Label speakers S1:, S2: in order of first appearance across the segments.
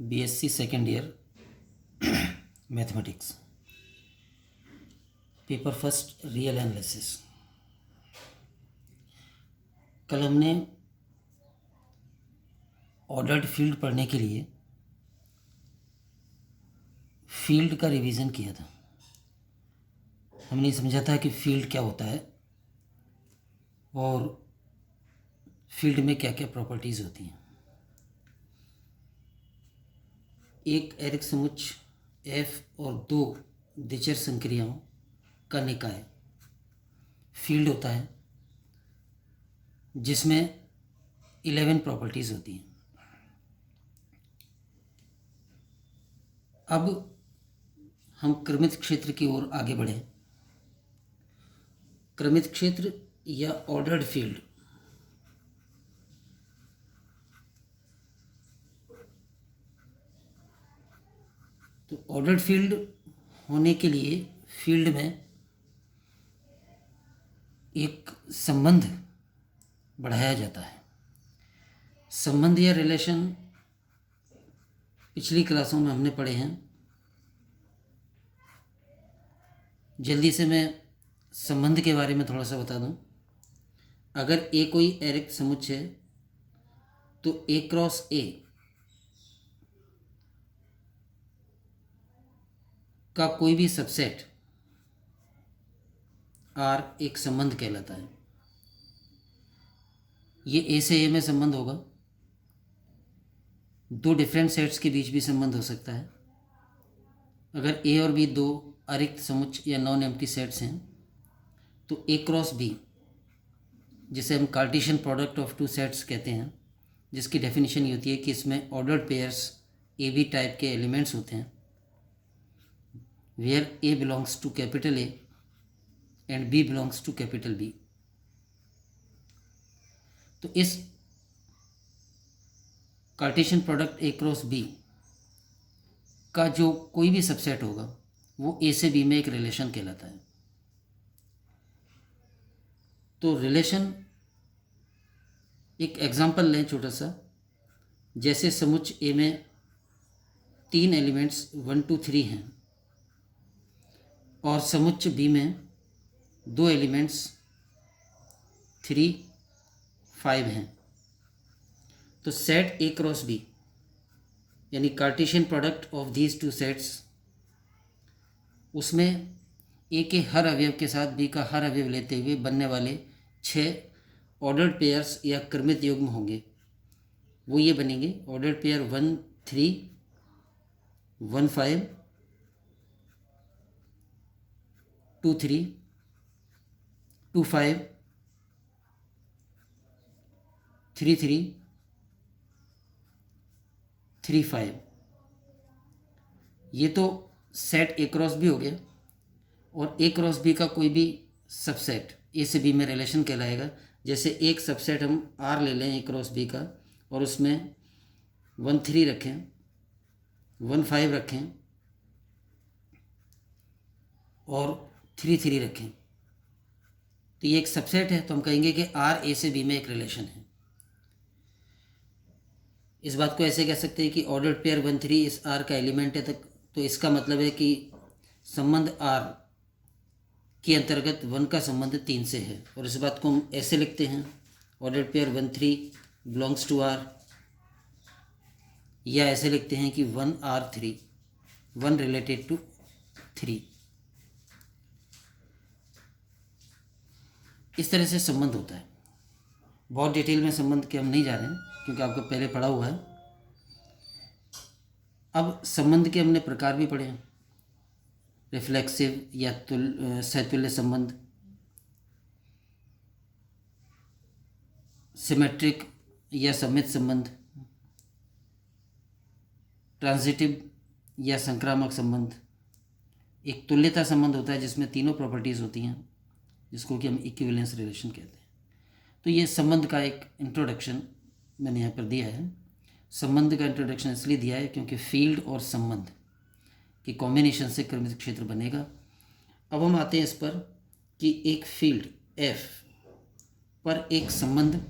S1: BSc second year mathematics, paper first, real analysis. कल हमने ordered field पढ़ने के लिए फील्ड का रिवीजन किया था। हमने समझा था कि फील्ड क्या होता है और फील्ड में क्या क्या प्रॉपर्टीज़ होती हैं। एक एरिक समुच्चय एफ और दो द्विचर संक्रियाओं का निकाय फील्ड होता है जिसमें 11 प्रॉपर्टीज़ होती हैं। अब हम क्रमित क्षेत्र की ओर आगे बढ़े। क्रमित क्षेत्र या ऑर्डर्ड फील्ड तो ऑर्डर्ड फील्ड होने के लिए फील्ड में एक संबंध बढ़ाया जाता है। संबंध या रिलेशन पिछली क्लासों में हमने पढ़े हैं। जल्दी से मैं संबंध के बारे में थोड़ा सा बता दूं। अगर ए कोई एरिक समुच्चय है तो ए क्रॉस ए का कोई भी सबसेट आर एक संबंध कहलाता है। ये ए से ए में संबंध होगा। दो डिफरेंट सेट्स के बीच भी संबंध हो सकता है। अगर ए और बी दो अरिक्त समुच्चय या नॉन एम्प्टी सेट्स हैं तो ए क्रॉस बी, जिसे हम Cartesian product of two sets कहते हैं, जिसकी डेफिनेशन ये होती है कि इसमें ordered pairs A B type के एलिमेंट्स होते हैं, where A belongs to capital A and B belongs to capital B. तो इस Cartesian product A cross B का जो कोई भी सबसेट होगा वो ए से बी में एक रिलेशन कहलाता है। तो रिलेशन, एक एग्जांपल लें छोटा सा। जैसे समुच्चय ए में 3 एलिमेंट्स 1 2 3 हैं और समुच्चय बी में 2 एलिमेंट्स 3 5 हैं, तो सेट ए क्रॉस बी यानी Cartesian product of these two sets, उसमें ए के हर अवयव के साथ बी का हर अवयव लेते हुए बनने वाले 6 ऑर्डर्ड पेयर्स या क्रमित युग्म होंगे। वो ये बनेंगे ऑर्डर्ड पेयर 1 3 1 5 2 3 2 5 3 3 3 5। ये तो सेट ए क्रॉस बी हो गया। और ए क्रॉस बी का कोई भी सबसेट ए से बी में रिलेशन कहलाएगा। जैसे एक सबसेट हम आर ले लें ए क्रॉस बी का और उसमें 1 3 रखें, 1 5 रखें और 3 3 रखें, तो ये एक सबसेट है। तो हम कहेंगे कि आर ए से बी में एक रिलेशन है। इस बात को ऐसे कह सकते हैं कि ऑर्डर्ड पेयर 1 3 इस आर का एलिमेंट है तक, तो इसका मतलब है कि संबंध आर के अंतर्गत 1 का संबंध 3 से है। और इस बात को हम ऐसे लिखते हैं, ordered pair 1 3 belongs to R, या ऐसे लिखते हैं कि 1 R 3 1 रिलेटेड टू 3। इस तरह से संबंध होता है। बहुत डिटेल में संबंध के हम नहीं जा रहे हैं क्योंकि आपको पहले पढ़ा हुआ है। अब संबंध के हमने प्रकार भी पढ़े हैं। रिफ्लेक्सिव या सहतुल्य संबंध, सिमेट्रिक या सममित संबंध, ट्रांजिटिव या संक्रामक संबंध, एक तुल्यता संबंध होता है जिसमें तीनों प्रॉपर्टीज़ होती हैं, जिसको कि हम इक्विवेलेंस रिलेशन कहते हैं। तो ये संबंध का एक इंट्रोडक्शन मैंने यहाँ पर दिया है। संबंध का इंट्रोडक्शन इसलिए दिया है क्योंकि फील्ड और संबंध के कॉम्बिनेशन से क्रमित क्षेत्र बनेगा। अब हम आते हैं इस पर कि एक फील्ड एफ पर एक संबंध,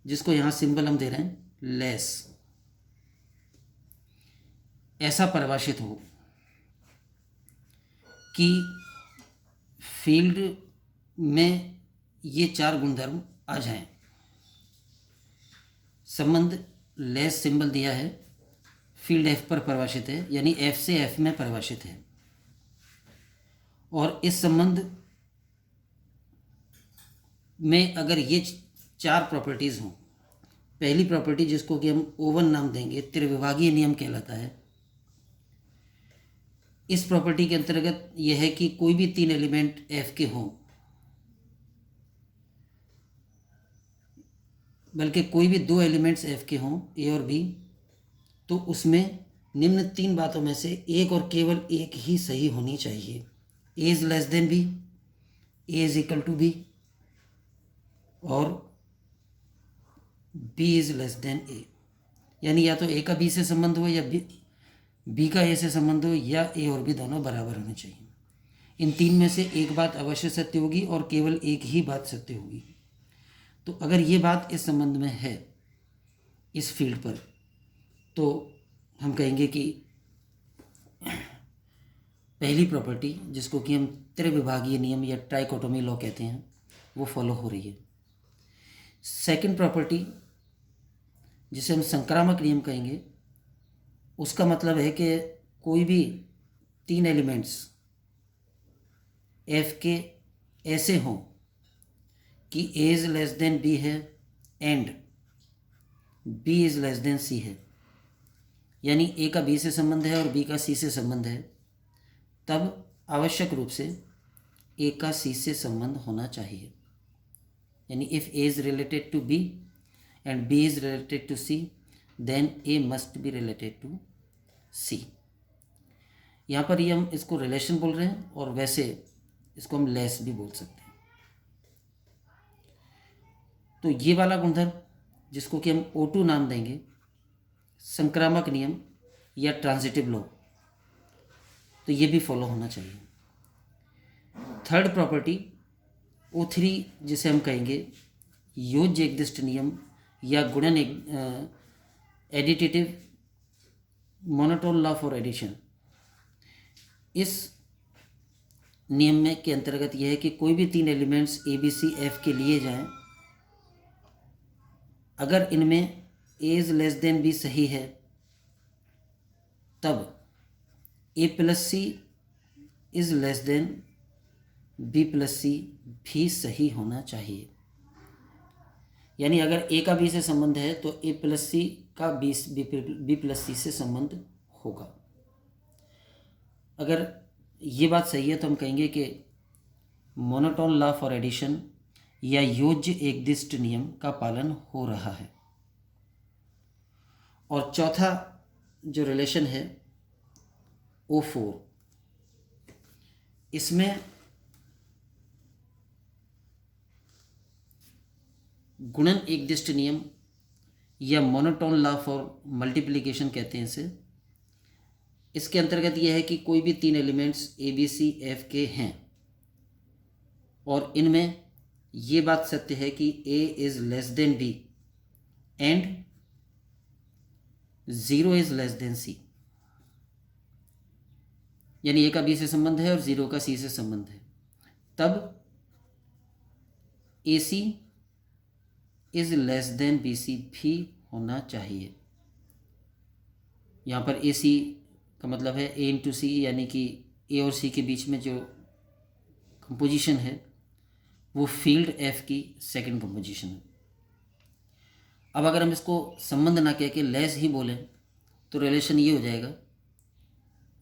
S1: जिसको यहाँ सिंबल हम दे रहे हैं, लेस ऐसा परिभाषित हो कि फील्ड में ये चार गुणधर्म आ जाएं। संबंध लेस सिंबल दिया है, फील्ड एफ पर परिभाषित है, यानी एफ से एफ में परिभाषित है। और इस संबंध में अगर ये चार प्रॉपर्टीज़ हों, पहली प्रॉपर्टी जिसको कि हम ओवन नाम देंगे, त्रिविभागीय नियम कहलाता है। इस प्रॉपर्टी के अंतर्गत यह है कि कोई भी तीन एलिमेंट एफ के हों, बल्कि कोई भी दो एलिमेंट्स एफ के हों, ए और बी, तो उसमें निम्न तीन बातों में से एक और केवल एक ही सही होनी चाहिए। A is less than B, A is equal to B, और B is less than A. यानी या तो ए का बी से संबंध हो, या बी का ए से संबंध हो, या ए और बी दोनों बराबर होने चाहिए। इन तीन में से एक बात अवश्य सत्य होगी और केवल एक ही बात सत्य होगी। तो अगर ये बात इस संबंध में है, इस फील्ड पर, तो हम कहेंगे कि पहली प्रॉपर्टी, जिसको कि हम त्रिविभागीय नियम या ट्राइकोटोमी लॉ कहते हैं, वो फॉलो हो रही है। सेकंड प्रॉपर्टी, जिसे हम संक्रामक नियम कहेंगे, उसका मतलब है कि कोई भी तीन एलिमेंट्स एफ के ऐसे हों कि A is less than B है and B is less than C है, यानी ए का बी से संबंध है और बी का सी से संबंध है, तब आवश्यक रूप से ए का सी से संबंध होना चाहिए। यानी if A is related to B and B is related to C, then A must be related to C. यहाँ पर ये हम इसको रिलेशन बोल रहे हैं, और वैसे इसको हम लेस भी बोल सकते हैं। तो ये वाला गुणधर्म, जिसको कि हम O2 नाम देंगे, संक्रामक नियम या ट्रांजिटिव लॉ, तो ये भी फॉलो होना चाहिए। थर्ड प्रॉपर्टी O3, जिसे हम कहेंगे योज्य एकदिष्ट नियम या गुणन additive monotone law for addition. इस नियम में के अंतर्गत यह है कि कोई भी तीन elements A B C F के लिए जाएं, अगर इनमें A is less than B सही है, तब A plus C is less than B plus C भी सही होना चाहिए। यानी अगर ए का बी से संबंध है तो ए प्लस सी का बी प्लस सी से संबंध होगा। अगर ये बात सही है तो हम कहेंगे कि मोनोटोन लॉ फॉर एडिशन या योज्य एकदिष्ट नियम का पालन हो रहा है। और चौथा जो रिलेशन है O4, इसमें गुणन एकदिष्ट नियम या मोनोटोन लॉ फॉर मल्टीप्लिकेशन कहते हैं इसे। इसके अंतर्गत यह है कि कोई भी तीन elements A B C F के हैं और इनमें ये बात सत्य है कि A is less than B and 0 is less than C, यानी ए का बी से संबंध है और 0 का सी से संबंध है, तब A C is less than B C भी होना चाहिए। यहाँ पर ए सी का मतलब है ए इंटू सी, यानी कि ए और सी के बीच में जो कंपोजिशन है वो फील्ड एफ की सेकंड कंपोजिशन है। अब अगर हम इसको संबंध ना कह के लेस ही बोलें तो रिलेशन ये हो जाएगा,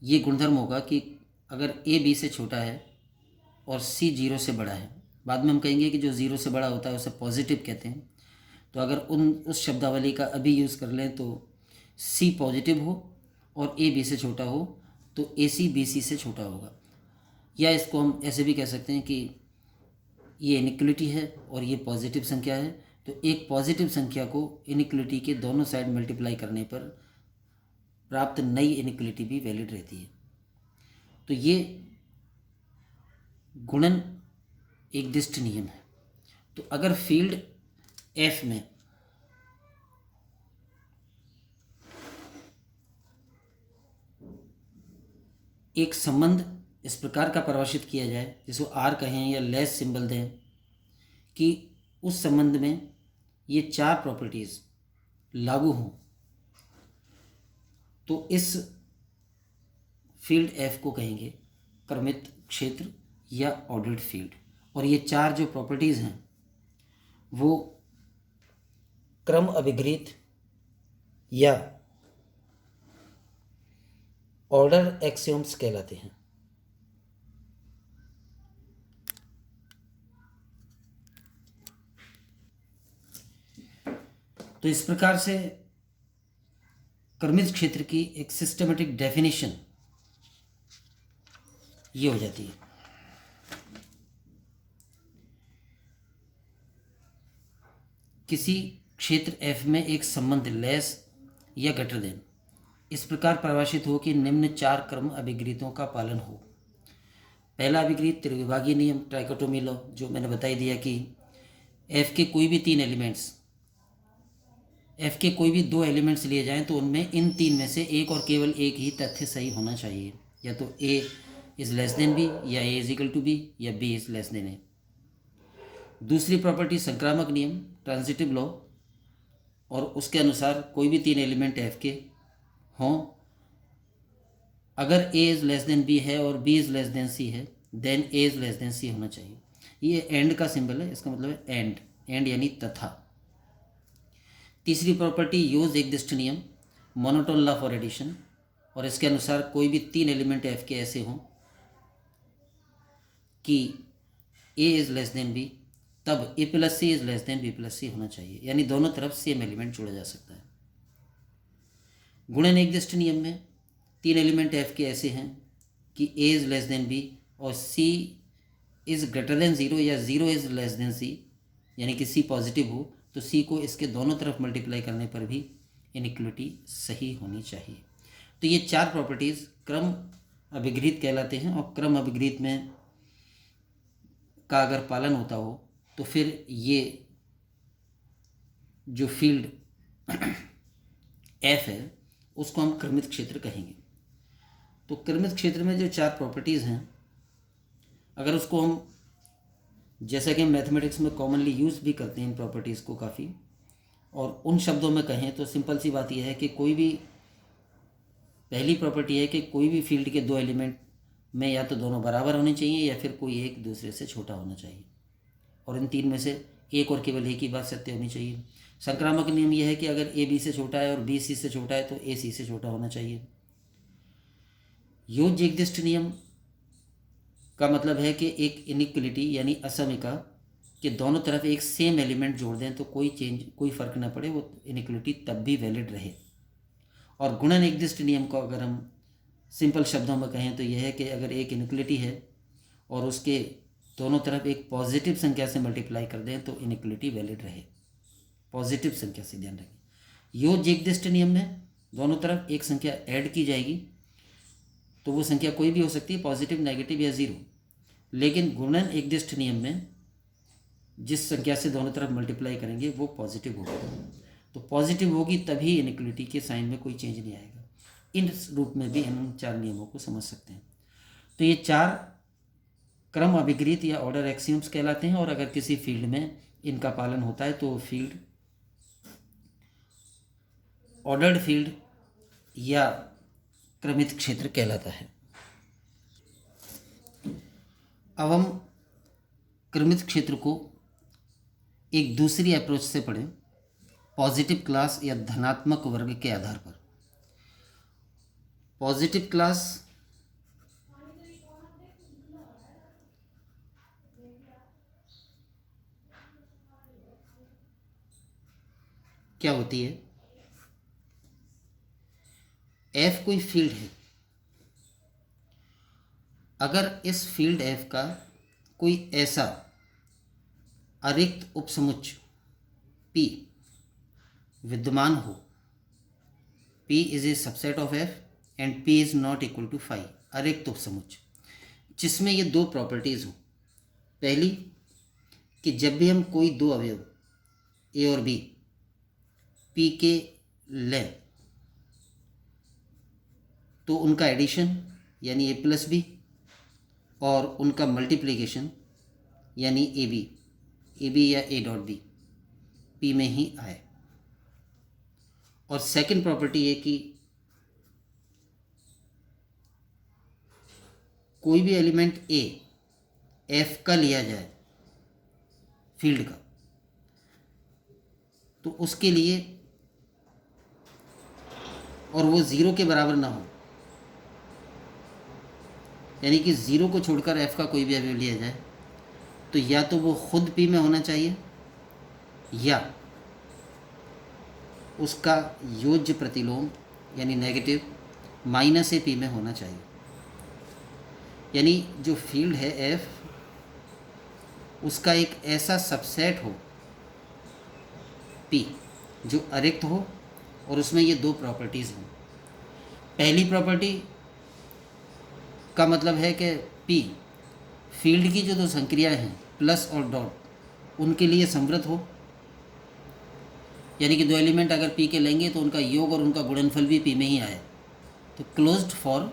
S1: ये गुणधर्म होगा कि अगर ए बी से छोटा है और सी 0 से बड़ा है, बाद में हम कहेंगे कि जो 0 से बड़ा होता है उसे पॉजिटिव कहते हैं, तो अगर उस शब्दावली का अभी यूज़ कर लें तो सी पॉजिटिव हो और ए बी से छोटा हो तो ए सी बी सी से छोटा होगा। या इसको हम ऐसे भी कह सकते हैं कि ये इनइक्वलिटी है और ये पॉजिटिव संख्या है, तो एक पॉजिटिव संख्या को इनइक्वलिटी के दोनों साइड मल्टीप्लाई करने पर प्राप्त नई इनइक्वलिटी भी वैलिड रहती है। तो ये गुणन एकदिष्ट नियम है। तो अगर फील्ड एफ में एक संबंध इस प्रकार का परिभाषित किया जाए, जिसको आर कहें या लेस सिंबल दें, कि उस संबंध में ये चार प्रॉपर्टीज लागू हों, तो इस फील्ड एफ को कहेंगे क्रमित क्षेत्र या ऑर्डर्ड फील्ड। और ये चार जो प्रॉपर्टीज हैं वो क्रम अभिग्रहित या ऑर्डर एक्सियोम्स कहलाते हैं। तो इस प्रकार से क्रमित क्षेत्र की एक सिस्टमेटिक डेफिनेशन ये हो जाती है। किसी क्षेत्र F में एक संबंध लेस या ग्रेटर देन इस प्रकार परिभाषित हो कि निम्न चार क्रम अभिग्रहितों का पालन हो। पहला अभिग्रहित त्रिविभागीय नियम, ट्राइकोटोमी लॉ, जो मैंने बताई दिया कि F के कोई भी तीन एलिमेंट्स, F के कोई भी दो एलिमेंट्स लिए जाएं तो उनमें इन तीन में से एक और केवल एक ही तथ्य सही होना चाहिए, या तो A is less than B, या A is equal to B, या B is less than A। दूसरी प्रॉपर्टी संक्रामक नियम, ट्रांजिटिव लॉ, और उसके अनुसार कोई भी तीन एलिमेंट F के हों, अगर A is less than B है और B is less than C है, then A is less than C होना चाहिए। ये एंड का सिंबल है, इसका मतलब है एंड, एंड यानी तथा। तीसरी प्रॉपर्टी यूज एक्जिस्ट नियम, मोनोटोन लॉ फॉर एडिशन, और इसके अनुसार कोई भी तीन एलिमेंट F के ऐसे हों कि A is less than B, तब A plus C is less than B plus C होना चाहिए, यानी दोनों तरफ सेम एलिमेंट जोड़ा जा सकता है। गुणन एक्जिस्ट नियम में तीन एलिमेंट F के ऐसे हैं कि A is less than B और C इज़ ग्रेटर देन 0 या 0 इज़ लेस देन C, यानी कि C पॉजिटिव हो तो C को इसके दोनों तरफ मल्टीप्लाई करने पर भी इनइक्वलिटी सही होनी चाहिए। तो ये चार प्रॉपर्टीज़ क्रम अभिग्रहित कहलाते हैं, और क्रम अभिग्रहित में का अगर पालन होता हो तो फिर ये जो फील्ड F है उसको हम क्रमित क्षेत्र कहेंगे। तो क्रमित क्षेत्र में जो चार प्रॉपर्टीज़ हैं, अगर उसको हम, जैसा कि मैथमेटिक्स में कॉमनली यूज़ भी करते हैं इन प्रॉपर्टीज़ को काफ़ी, और उन शब्दों में कहें तो सिंपल सी बात यह है कि कोई भी, पहली प्रॉपर्टी है कि कोई भी फील्ड के दो एलिमेंट में या तो दोनों बराबर होने चाहिए या फिर कोई एक दूसरे से छोटा होना चाहिए, और इन तीन में से एक और केवल एक ही बात सत्य होनी चाहिए। संक्रामक नियम यह है कि अगर A B से छोटा है और B C से छोटा है तो A C से छोटा होना चाहिए। यूज एक्जिस्ट नियम का मतलब है कि एक इनइक्वलिटी यानी असमिका के दोनों तरफ एक सेम एलिमेंट जोड़ दें तो कोई फ़र्क ना पड़े, वो इनइक्वलिटी तब भी वैलिड रहे। और गुणन एक्जिस्ट नियम को अगर हम सिंपल शब्दों में कहें तो यह है कि अगर एक इनइक्वलिटी है और उसके दोनों तरफ एक पॉजिटिव संख्या से मल्टीप्लाई कर दें तो इनइक्वलिटी वैलिड रहे, पॉजिटिव संख्या से, ध्यान रखें। यूज एक्जिस्ट नियम में दोनों तरफ एक संख्या ऐड की जाएगी तो वो संख्या कोई भी हो सकती है, पॉजिटिव, नेगेटिव या ज़ीरो। लेकिन गुणन एक्जिस्ट नियम में जिस संख्या से दोनों तरफ मल्टीप्लाई करेंगे वो पॉजिटिव होगी, तो पॉजिटिव होगी तभी इनइक्वलिटी के साइन में कोई चेंज नहीं आएगा। इन रूप में भी हम चार नियमों को समझ सकते हैं। तो ये चार क्रम अभिग्रहित या ऑर्डर एक्सियम्स कहलाते हैं, और अगर किसी फील्ड में इनका पालन होता है तो फील्ड ऑर्डर्ड फील्ड या क्रमित क्षेत्र कहलाता है। अब हम क्रमित क्षेत्र को एक दूसरी अप्रोच से पढ़ें, पॉजिटिव क्लास या धनात्मक वर्ग के आधार पर। पॉजिटिव क्लास क्या होती है? F कोई फील्ड है, अगर इस फील्ड F का कोई ऐसा अरिक्त उपसमुच्चय P विद्यमान हो, P is a subset of F and P is not equal to phi, अरिक्त उपसमुच्चय, जिसमें ये दो प्रॉपर्टीज़ हों। पहली कि जब भी हम कोई दो अवयव A और B P के लें तो उनका एडिशन यानी ए प्लस बी, और उनका मल्टीप्लिकेशन यानी ए बी या ए डॉट बी पी में ही आए। और सेकंड प्रॉपर्टी है कि कोई भी एलिमेंट ए एफ का लिया जाए फील्ड का, तो उसके लिए, और वो ज़ीरो के बराबर ना हो, यानी कि ज़ीरो को छोड़कर एफ का कोई भी अवयव लिया जाए, तो या तो वो खुद पी में होना चाहिए या उसका योज्य प्रतिलोम यानी नेगेटिव माइनस ए पी में होना चाहिए। यानी जो फील्ड है एफ, उसका एक ऐसा सबसेट हो पी जो अरिक्त हो और उसमें ये दो प्रॉपर्टीज़ हों। पहली प्रॉपर्टी का मतलब है कि पी फील्ड की जो दो संक्रियाएं हैं प्लस और डॉट, उनके लिए समृद्ध हो, यानी कि दो एलिमेंट अगर पी के लेंगे तो उनका योग और उनका गुणनफल भी पी में ही आए, तो closed for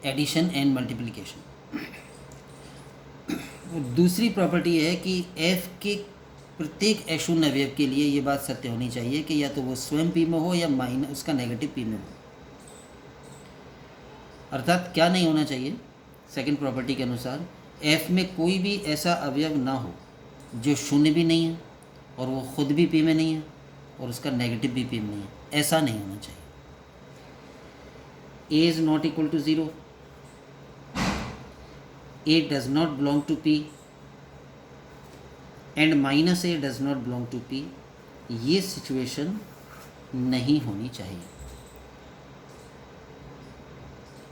S1: addition and multiplication. और दूसरी प्रॉपर्टी है कि एफ के प्रत्येक अशून्य अवयव के लिए ये बात सत्य होनी चाहिए कि या तो वो स्वयं पी में हो या माइनस उसका नेगेटिव पी में हो। अर्थात क्या नहीं होना चाहिए, सेकंड प्रॉपर्टी के अनुसार एफ में कोई भी ऐसा अवयव ना हो जो शून्य भी नहीं है और वो खुद भी पी में नहीं है और उसका नेगेटिव भी पी में नहीं है। ऐसा नहीं होना चाहिए। A is not equal to zero, A does not belong to P and minus A does not belong to P, ये सिचुएशन नहीं होनी चाहिए।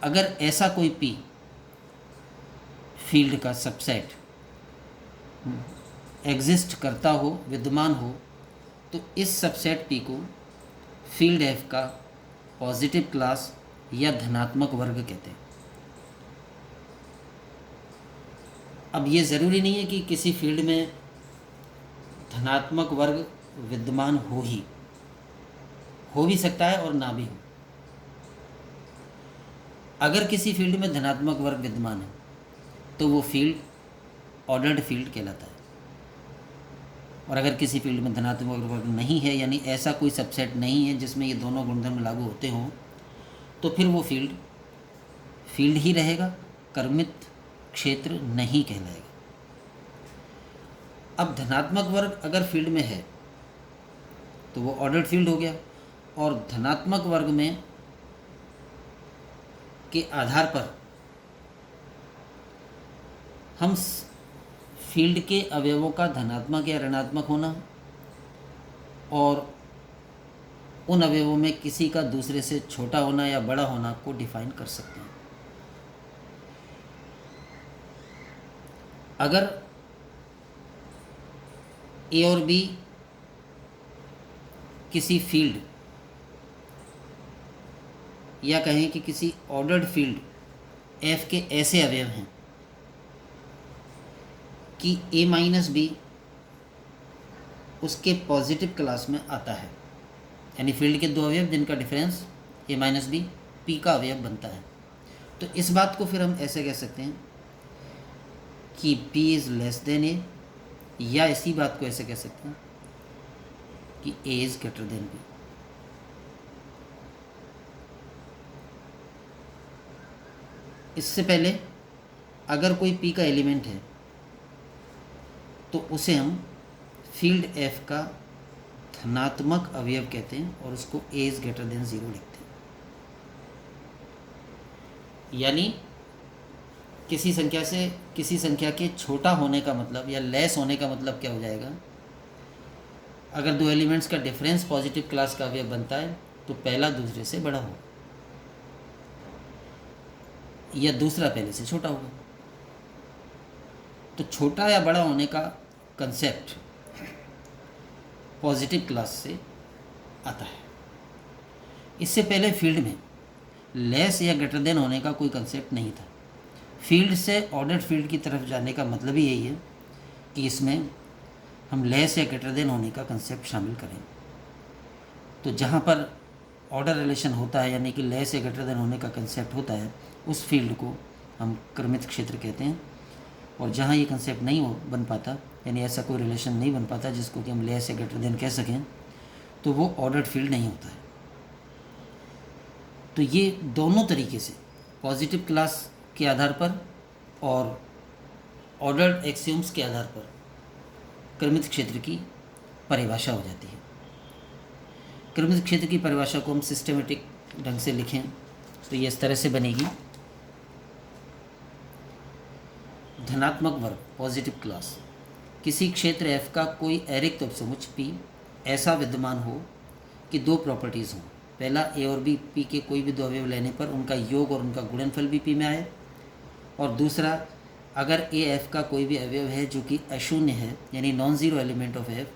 S1: अगर ऐसा कोई पी फील्ड का सबसेट एग्जिस्ट करता हो, विद्यमान हो, तो इस सबसेट पी को फील्ड एफ का पॉजिटिव क्लास या धनात्मक वर्ग कहते हैं। अब ये ज़रूरी नहीं है कि किसी फील्ड में धनात्मक वर्ग विद्यमान हो भी सकता है और ना भी हो। अगर किसी फील्ड में धनात्मक वर्ग विद्यमान है तो वो फील्ड ऑर्डर्ड फील्ड कहलाता है, और अगर किसी फील्ड में धनात्मक वर्ग नहीं है, यानी ऐसा कोई सबसेट नहीं है जिसमें ये दोनों गुणधर्म लागू होते हों, तो फिर वो फील्ड ही रहेगा, कर्मित क्षेत्र नहीं कहलाएगा। अब धनात्मक वर्ग अगर फील्ड में है तो वो ऑर्डर्ड फील्ड हो गया, और धनात्मक वर्ग में के आधार पर हम फील्ड के अवयवों का धनात्मक या ऋणात्मक होना और उन अवयवों में किसी का दूसरे से छोटा होना या बड़ा होना को डिफाइन कर सकते हैं। अगर ए और बी किसी फील्ड या कहें कि किसी ऑर्डर्ड फील्ड एफ के ऐसे अवयव हैं कि ए माइनस बी उसके पॉजिटिव क्लास में आता है, यानी फील्ड के दो अवयव जिनका डिफरेंस ए माइनस बी पी का अवयव बनता है, तो इस बात को फिर हम ऐसे कह सकते हैं कि P इज़ लेस देन ए, या इसी बात को ऐसे कह सकते हैं कि A is greater than B। इससे पहले अगर कोई P का एलिमेंट है तो उसे हम फील्ड F का धनात्मक अवयव कहते हैं और उसको A इज़ ग्रेटर देन 0 लिखते हैं। यानी किसी संख्या से किसी संख्या के छोटा होने का मतलब या लेस होने का मतलब क्या हो जाएगा, अगर दो एलिमेंट्स का डिफरेंस पॉजिटिव क्लास का अवयव बनता है तो पहला दूसरे से बड़ा होगा या दूसरा पहले से छोटा होगा। तो छोटा या बड़ा होने का कंसेप्ट पॉजिटिव क्लास से आता है। इससे पहले फील्ड में लेस या ग्रेटर देन होने का कोई कंसेप्ट नहीं था। फील्ड से ऑर्डर्ड फील्ड की तरफ जाने का मतलब ही यही है कि इसमें हम लेस या ग्रेटर देन होने का कंसेप्ट शामिल करें। तो जहाँ पर ऑर्डर रिलेशन होता है, यानी कि लेस या ग्रेटर देन होने का कंसेप्ट होता है, उस फील्ड को हम क्रमित क्षेत्र कहते हैं। और जहाँ ये कंसेप्ट नहीं बन पाता, यानी ऐसा कोई रिलेशन नहीं बन पाता जिसको कि हम लेस या ग्रेटर देन कह सकें, तो वो ऑर्डर्ड फील्ड नहीं होता है। तो ये दोनों तरीके से पॉजिटिव क्लास के आधार पर और ऑर्डर्ड एक्सियोम्स के आधार पर क्रमित क्षेत्र की परिभाषा हो जाती है। क्रमित क्षेत्र की परिभाषा को हम सिस्टेमेटिक ढंग से लिखें तो ये इस तरह से बनेगी। धनात्मक वर्ग पॉजिटिव क्लास, किसी क्षेत्र f का कोई अरिक्त उपसमुच्चय p ऐसा विद्यमान हो कि दो प्रॉपर्टीज़ हों। पहला, a और b p के कोई भी दो अवयव लेने पर उनका योग और उनका गुणनफल भी p में आए। और दूसरा, अगर a f का कोई भी अवयव है जो कि अशून्य है, यानी non zero element of f,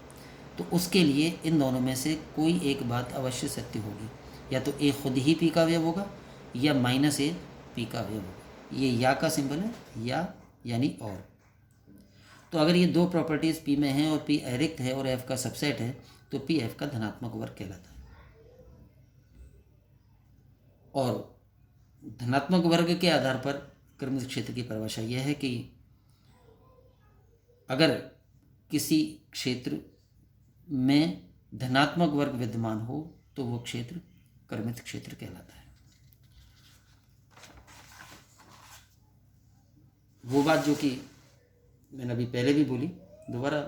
S1: तो उसके लिए इन दोनों में से कोई एक बात अवश्य सत्य होगी। या तो a खुद ही p का अवयव होगा या माइनस a p का अवयव होगा। ये या का सिंबल है, या यानी और। तो अगर ये दो प्रॉपर्टीज़ p में हैं और p अरिक्त है और f का सबसेट है, तो p f का धनात्मक वर्ग कहलाता है। और धनात्मक वर्ग के आधार पर क्रमित क्षेत्र की परिभाषा यह है कि अगर किसी क्षेत्र में धनात्मक वर्ग विद्यमान हो तो वो क्षेत्र क्रमित क्षेत्र कहलाता है। वो बात जो कि मैंने अभी पहले भी बोली, दोबारा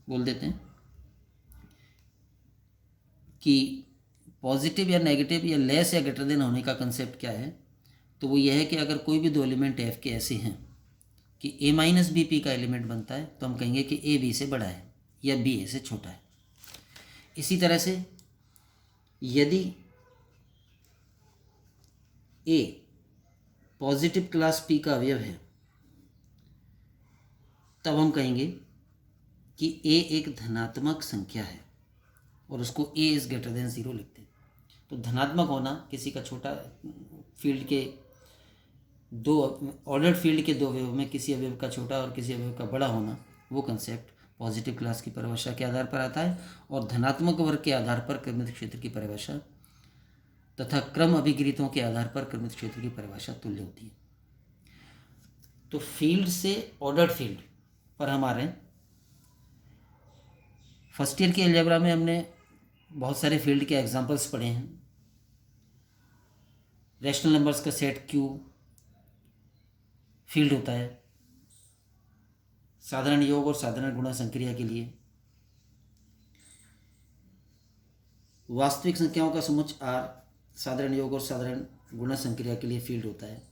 S1: बोल देते हैं कि पॉजिटिव या नेगेटिव या लेस या ग्रेटर देन होने का कंसेप्ट क्या है। तो वो यह है कि अगर कोई भी दो एलिमेंट f के ऐसे हैं कि a माइनस बी पी का एलिमेंट बनता है, तो हम कहेंगे कि a b से बड़ा है या b a से छोटा है। इसी तरह से यदि a पॉजिटिव क्लास p का अवयव है, तब हम कहेंगे कि a एक धनात्मक संख्या है और उसको a is greater than zero लिखते हैं। तो धनात्मक होना, किसी का छोटा फील्ड के दो ऑर्डर्ड फील्ड के दो अवयव में किसी अवयव का छोटा और किसी अवयव का बड़ा होना, वो कंसेप्ट पॉजिटिव क्लास की परिभाषा के आधार पर आता है। और धनात्मक वर्ग के आधार पर क्रमित क्षेत्र की परिभाषा तथा क्रम अभिगृहीतों के आधार पर क्रमित क्षेत्र की परिभाषा तुल्य होती है। तो फील्ड से ऑर्डर्ड फील्ड पर हम आ रहे हैं। फर्स्ट ईयर के अलजेब्रा में हमने बहुत सारे फील्ड के एग्जांपल्स पढ़े हैं। रैशनल नंबर्स का सेट Q फील्ड होता है, साधारण योग और साधारण गुणा संक्रिया के लिए। वास्तविक संख्याओं का समुच्चय R साधारण योग और साधारण गुणा संक्रिया के लिए फील्ड होता है।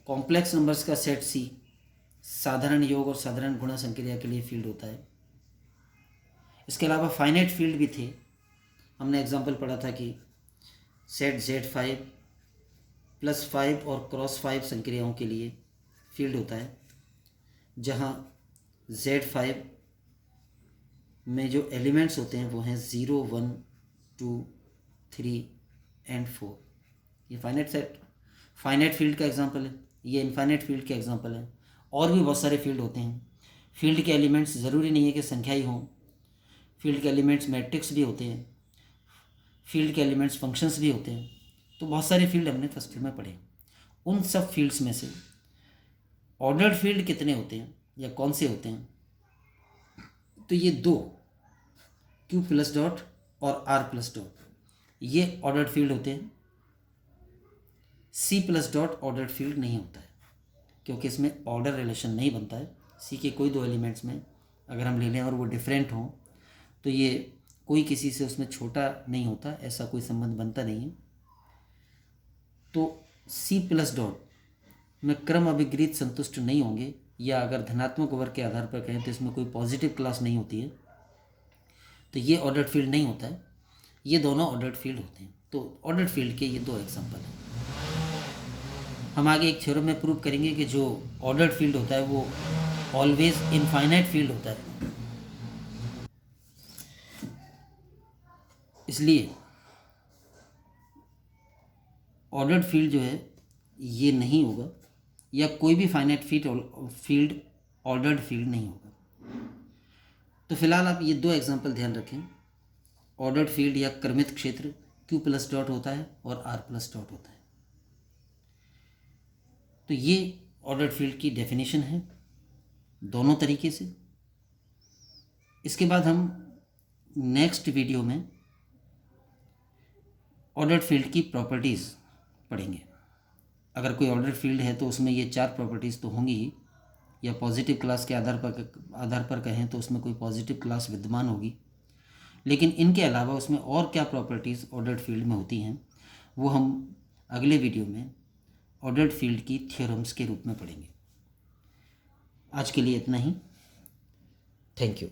S1: कॉम्प्लेक्स नंबर्स का सेट C साधारण योग और साधारण गुणा संक्रिया के लिए फील्ड होता है। इसके अलावा फाइनाइट फील्ड भी थे। हमने एग्जांपल पढ़ा था कि सेट Z5 प्लस 5 और क्रॉस 5 संक्रियाओं के लिए फील्ड होता है, जहाँ Z5 में जो एलिमेंट्स होते हैं वो हैं 0, 1, 2, 3 एंड 4। ये फाइनाइट फील्ड का एग्जांपल है। ये इनफाइनाइट फील्ड के एग्जांपल है। और भी बहुत सारे फील्ड होते हैं। फील्ड के एलिमेंट्स ज़रूरी नहीं है कि संख्या ही हों। फील्ड के एलिमेंट्स मैट्रिक्स भी होते हैं, फील्ड के एलिमेंट्स फंक्शंस भी होते हैं। तो बहुत सारे फील्ड हमने फर्स्ट ईयर में पढ़े। उन सब फील्ड्स में से ऑर्डर्ड फील्ड कितने होते हैं या कौन से होते हैं? तो ये दो, Q प्लस डॉट और R प्लस डॉट, ये ऑर्डर्ड फील्ड होते हैं। C plus dot ordered field नहीं होता है, क्योंकि इसमें ऑर्डर रिलेशन नहीं बनता है। C के कोई दो एलिमेंट्स में अगर हम ले लें और वो डिफरेंट हों, तो ये कोई किसी से उसमें छोटा नहीं होता, ऐसा कोई संबंध बनता नहीं है। तो C प्लस डॉट में क्रम अभिगृहीत संतुष्ट नहीं होंगे, या अगर धनात्मक वर्ग के आधार पर कहें तो इसमें कोई पॉजिटिव क्लास नहीं होती है, तो ये ऑर्डर्ड फील्ड नहीं होता है। ये दोनों ऑर्डर्ड फील्ड होते हैं। तो ऑर्डर्ड फील्ड के ये दो एग्जांपल हैं। हम आगे एक थ्योरम में प्रूव करेंगे कि जो ऑर्डर्ड फील्ड होता है वो ऑलवेज इनफाइनाइट फील्ड होता है। इसलिए ऑर्डर्ड फील्ड जो है ये नहीं होगा, या कोई भी फाइनाइट फील्ड ऑर्डर्ड फील्ड नहीं होगा। तो फिलहाल आप ये दो एग्जांपल ध्यान रखें, ऑर्डर्ड फील्ड या क्रमित क्षेत्र क्यू प्लस डॉट होता है और आर प्लस डॉट होता है। तो ये ऑर्डर्ड फील्ड की डेफिनेशन है दोनों तरीके से। इसके बाद हम नेक्स्ट वीडियो में ऑर्डर्ड फील्ड की प्रॉपर्टीज़ पढ़ेंगे। अगर कोई ऑर्डर्ड फील्ड है तो उसमें ये 4 प्रॉपर्टीज़ तो होंगी ही, या पॉजिटिव क्लास के आधार पर कहें तो उसमें कोई पॉजिटिव क्लास विद्यमान होगी, लेकिन इनके अलावा उसमें और क्या प्रॉपर्टीज़ ऑर्डर्ड फील्ड में होती हैं वो हम अगले वीडियो में ऑर्डर्ड फील्ड की थ्योरम्स के रूप में पढ़ेंगे। आज के लिए इतना ही। Thank you.